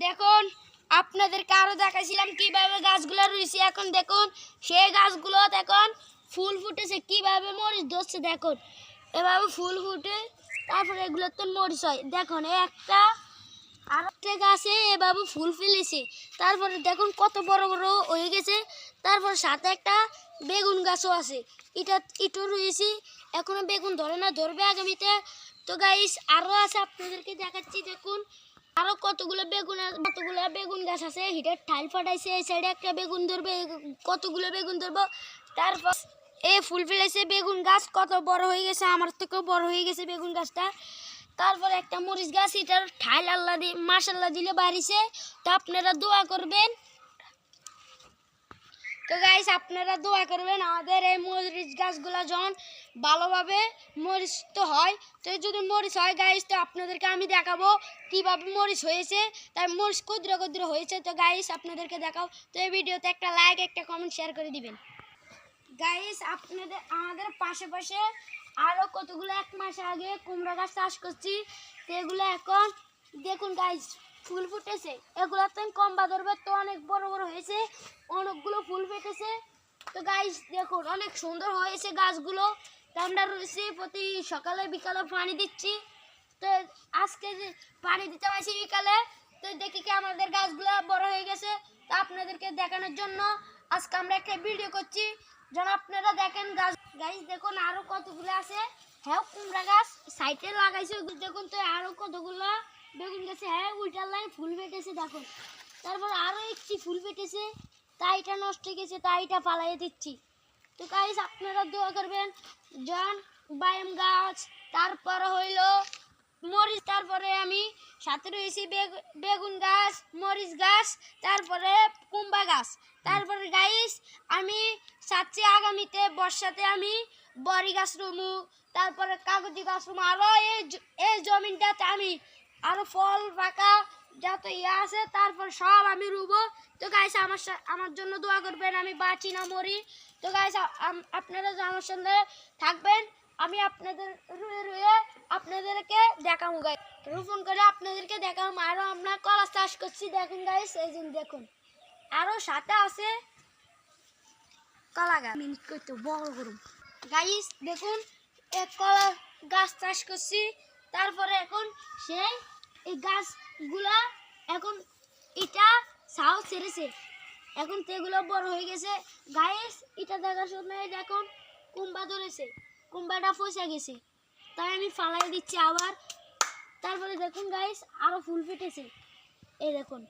দেখুন আপনাদেরকে আরো দেখাইছিলাম কিভাবে গাছগুলো রুইছি। এখন দেখুন সেই গাছগুলো এখন ফুল ফুটেছে, কিভাবে মরিচ ধরছে। দেখুন এভাবে ফুল ফুটে তারপরে এগুলো তো মরিচ হয়। দেখুন একটা আর একটা গাছে এভাবে ফুল ফেলেছে, তারপরে দেখুন কত বড় বড় হয়ে গেছে। তারপর সাথে একটা বেগুন গাছও আছে, ইটো রয়েছি। এখনো বেগুন ধরে না, ধরবে আগামীতে। তো গাইস আরও আছে, আপনাদেরকে দেখাচ্ছি। দেখুন আরো কতগুলো বেগুন গাছ আছে। হিটার ঠাইল ফাটাইছে, এই সাইডে একটা বেগুন ধরবে, কতগুলো বেগুন ধরবো। তারপর ফুল ফেলেছে বেগুন গাছ, কত বড় হয়ে গেছে, আমার থেকেও বড় হয়ে গেছে বেগুন গাছটা। তারপর একটা মরিচ গাছ, এটার ঠাইল আল্লাহ দিয়ে মাশাল্লাহ দিলে বাড়িছে। তো আপনারা দোয়া করবেন। তো গাইস আপনারা দোয়া করবেন আমাদের এই মরিচ গাছগুলো যখন ভালোভাবে মরিচ তো হয়। তো যদি মরিচ হয় গাইস, তো আপনাদেরকে আমি দেখাবো কীভাবে মরিচ হয়েছে। তাই মরিচ ক্ষুদ্র ক্ষুদ্র হয়েছে। তো গাইস আপনাদেরকে দেখাও। তো এই ভিডিওতে একটা লাইক, একটা কমেন্ট, শেয়ার করে দিবেন। গাইস আপনাদের আমাদের পাশে আরও কতগুলো এক মাস আগে কুমড়া গাছ চাষ করছি। তো এগুলো এখন দেখুন গাইস ফুল ফুটেছে। এগুলো তো কম্বা ধরবে, তো অনেক বড় বড় হয়েছে, অনেকগুলো ফুল ফুটেছে। তো গাইস দেখুন অনেক সুন্দর হয়েছে গাছগুলো। তো আমরা রয়েছি প্রতি সকালে বিকালে পানি দিচ্ছি। তো আজকে যে পানি দিতে পারছি বিকালে, তো দেখি কি আমাদের গাছগুলো বড় হয়ে গেছে। তো আপনাদেরকে দেখানোর জন্য আজকে আমরা একটা ভিডিও করছি, যেন আপনারা দেখেন। গাছ দেখুন আরো কতগুলো আছে। হ্যাঁ কুমড়া গাছ সাইডে লাগাইছে, দেখুন। তো আরো কতগুলো বেগুন গাছে হ্যাঁ উল্টার লাইন ফুল ফেটেছে দেখুন। তারপর আরো একটি ফুল ফেটেছে, তাইটা নষ্ট হয়ে গেছে, তাইটা পালাইয়ে দিচ্ছি। তো গাইস আপনারা দোয়া করবেন। জন বায়াম গাছ, তারপর হইল মরিচ, তারপরে আমি সাথে রয়েছি বেগুন গাছ, মরিচ গাছ, তারপরে কুমড়া গাছ। তারপরে গাইস আমি চাচ্ছি আগামীতে বর্ষাতে আমি বড়ি গাছ রুমু, তারপরে কাগজি গাছ রুমু। আরও এই জমিনটাতে আমি আরও ফল পাকা যত আছে তারপর সব আমি রুবো। তো গাইস আমার জন্য দোয়া করবেন, আমি বাঁচি না মরি। তো গাইস আপনারা আমার সঙ্গে থাকবেন, আমি আপনাদের রুয়ে রুয়ে আপনাদেরকে দেখাবো গাইস, রোপণ করে আপনাদেরকে দেখাবো। আরও আমরা কলা চাষ করছি দেখুন গাইস, এই জন্য দেখুন আরও সাথে আছে কলা গাছ। মিনিট করতে বড় করুন গাইস দেখুন এক কলা গাছ চাষ করছি। তারপরে এখন সেই এই গাছগুলা এখন এটা ছাও ছেড়েছে, এখন তেগুলো বড় হয়ে গেছে গাইস। এটা দেখার সময় দেখুন কুম্বা ধরেছে, কুম্বাটা ফসে গেছে, তাই আমি ফালাই দিচ্ছি আবার। তারপরে দেখুন গাইস আরো ফুল ফেটেছে, এই দেখুন।